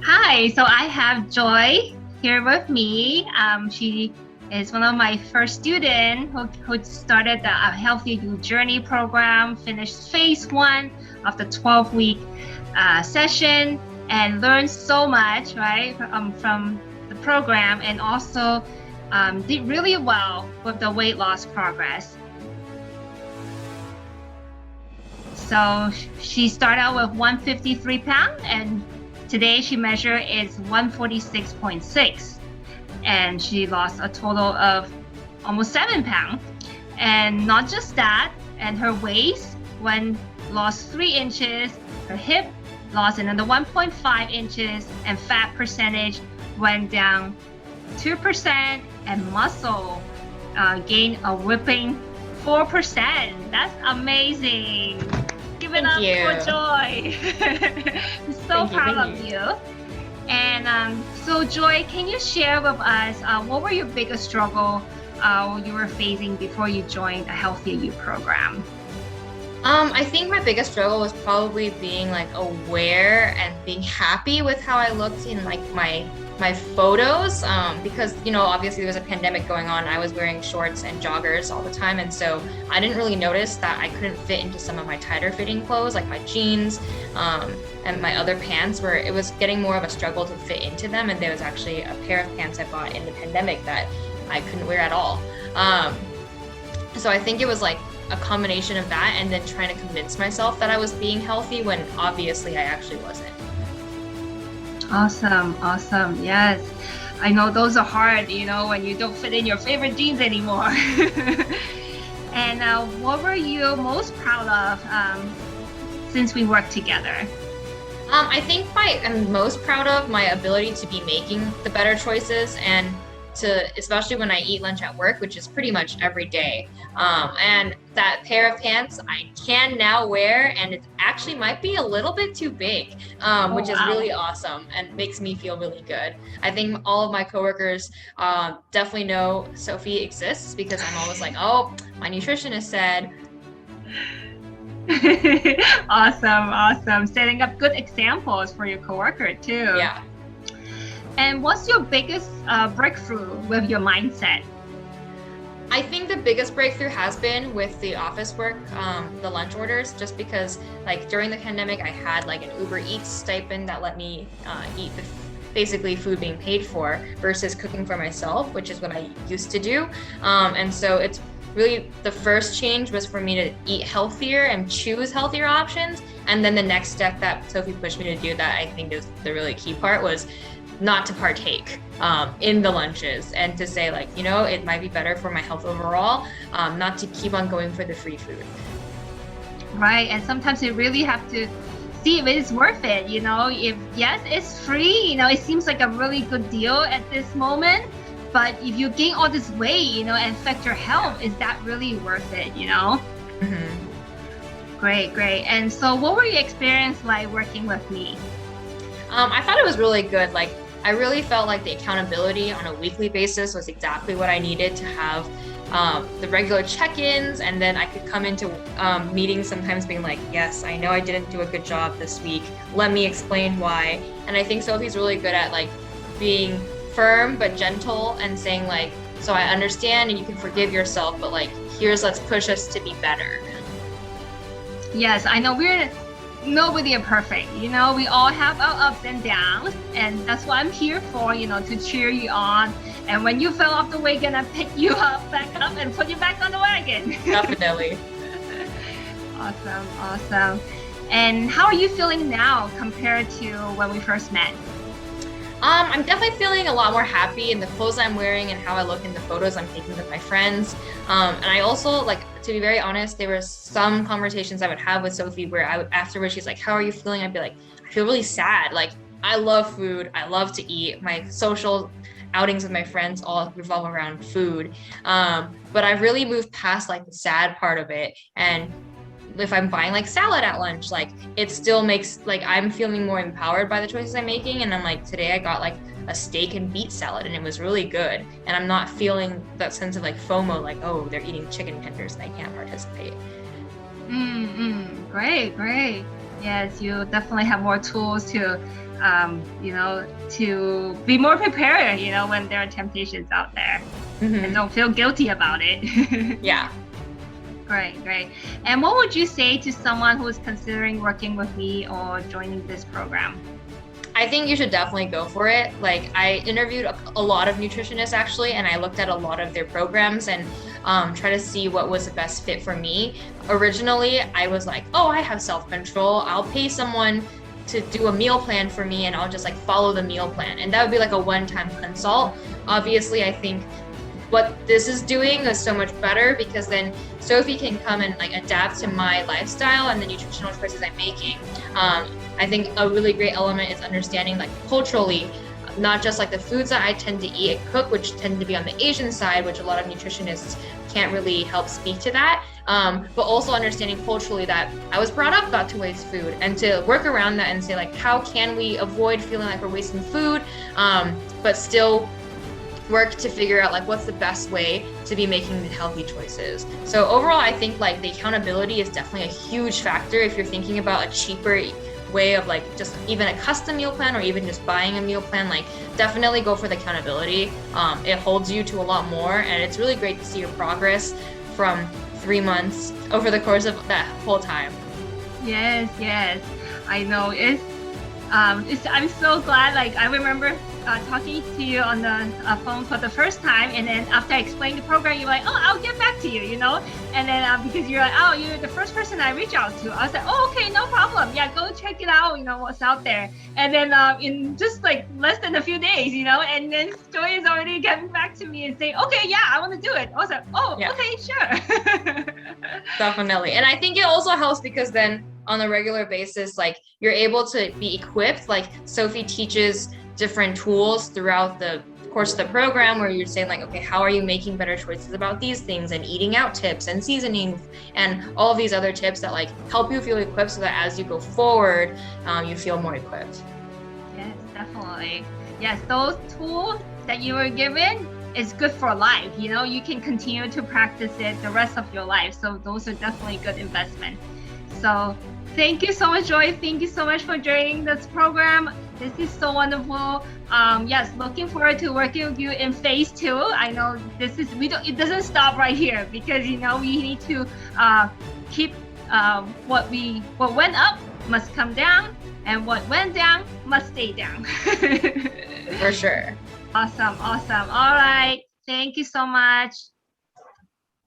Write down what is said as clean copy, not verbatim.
Hi, so I have Joy here with me. She is one of my first students who started the Healthy You Journey program, finished phase one of the 12-week session, and learned so much, right, from the program, and also did really well with the weight loss progress. So she started out with 153 pounds, and today she measured is 146.6, and she lost a total of almost 7 pounds. And not just that, and her waist lost 3 inches, her hip lost another 1.5 inches, and fat percentage went down 2%, and muscle gained a whopping 4%. That's amazing. Give it up for Joy. I'm so proud of you. And so Joy, can you share with us what were your biggest struggle you were facing before you joined the Healthier You program? I think my biggest struggle was probably being aware and being happy with how I looked in my photos, because obviously there was a pandemic going on. I was wearing shorts and joggers all the time, and so I didn't really notice that I couldn't fit into some of my tighter fitting clothes like my jeans and my other pants, where it was getting more of a struggle to fit into them. And there was actually a pair of pants I bought in the pandemic that I couldn't wear at all. So I think it was like a combination of that and then trying to convince myself that I was being healthy when obviously I actually wasn't. Awesome. Yes. I know those are hard, when you don't fit in your favorite jeans anymore. And what were you most proud of since we worked together? I think I'm most proud of my ability to be making the better choices, and especially when I eat lunch at work, which is pretty much every day. And that pair of pants I can now wear, and it actually might be a little bit too big, which is really awesome and makes me feel really good. I think all of my coworkers definitely know Sophie exists because I'm always like, oh, my nutritionist said. Awesome. Setting up good examples for your coworker too. Yeah. And what's your biggest breakthrough with your mindset? I think the biggest breakthrough has been with the office work, the lunch orders, just because during the pandemic, I had an Uber Eats stipend that let me eat basically food being paid for versus cooking for myself, which is what I used to do. And so it's really the first change was for me to eat healthier and choose healthier options. And then the next step that Sophie pushed me to do that I think is the really key part was not to partake in the lunches, and to say it might be better for my health overall, not to keep on going for the free food. Right, and sometimes you really have to see if it's worth it. If yes, it's free, it seems like a really good deal at this moment, but if you gain all this weight, and affect your health, is that really worth it? Mm-hmm. Great. And so what were your experience like working with me? I thought it was really good. I really felt like the accountability on a weekly basis was exactly what I needed to have the regular check-ins, and then I could come into meetings sometimes being like, yes, I know I didn't do a good job this week. Let me explain why. And I think Sophie's really good at being firm but gentle and saying so I understand and you can forgive yourself, but let's push us to be better. Yes, I know nobody are perfect. We all have our ups and downs, and that's what I'm here for, to cheer you on. And when you fell off the wagon, I pick you back up and put you back on the wagon. Definitely. Awesome. And how are you feeling now compared to when we first met? I'm definitely feeling a lot more happy in the clothes I'm wearing and how I look in the photos I'm taking with my friends. And I also, to be very honest, there were some conversations I would have with Sophie where afterwards she's like, how are you feeling? I'd be like, I feel really sad. I love food. I love to eat. My social outings with my friends all revolve around food. But I've really moved past the sad part of it. And if I'm buying salad at lunch, it still makes I'm feeling more empowered by the choices I'm making. And I'm today I got a steak and beet salad and it was really good. And I'm not feeling that sense of FOMO, oh, they're eating chicken tenders and I can't participate. Great. Yes, you definitely have more tools to to be more prepared, when there are temptations out there, and don't feel guilty about it. Yeah. Great. And what would you say to someone who is considering working with me or joining this program? I think you should definitely go for it. Like, I interviewed a lot of nutritionists actually, and I looked at a lot of their programs and try to see what was the best fit for me. Originally, I was like, oh, I have self-control. I'll pay someone to do a meal plan for me and I'll just like follow the meal plan. And that would be like a one-time consult. Obviously, I think what this is doing is so much better because then Sophie can come and like adapt to my lifestyle and the nutritional choices I'm making. I think a really great element is understanding like culturally, not just like the foods that I tend to eat and cook, which tend to be on the Asian side, which a lot of nutritionists can't really help speak to that. But also understanding culturally that I was brought up not to waste food and to work around that and say like, how can we avoid feeling like we're wasting food, but still work to figure out like what's the best way to be making the healthy choices. So overall, I think like the accountability is definitely a huge factor if you're thinking about a cheaper way of like just even a custom meal plan or even just buying a meal plan. Like, definitely go for the accountability. It holds you to a lot more, and it's really great to see your progress from 3 months over the course of that whole time. Yes, I know. I'm so glad. Like, I remember talking to you on the phone for the first time, and then after I explained the program, you're like, oh, I'll get back to you, and then because you're like, oh, you're the first person I reach out to. I was like, oh, okay, no problem, yeah, go check it out, what's out there. And then in just like less than a few days, and then Joy is already getting back to me and saying, okay, yeah, I want to do it. I was like, oh, yeah. Okay, sure. Definitely. And I think it also helps because then on a regular basis, like, you're able to be equipped. Like, Sophie teaches different tools throughout the course of the program where you're saying like, okay, how are you making better choices about these things, and eating out tips and seasoning and all of these other tips that like help you feel equipped so that as you go forward, you feel more equipped. Yes, definitely. Yes, those tools that you were given is good for life. You can continue to practice it the rest of your life. So those are definitely good investments. So thank you so much, Joy. Thank you so much for joining this program. This is so wonderful. Yes, looking forward to working with you in phase 2. I know it doesn't stop right here because we need to keep what went up must come down, and what went down must stay down. For sure. Awesome. All right. Thank you so much.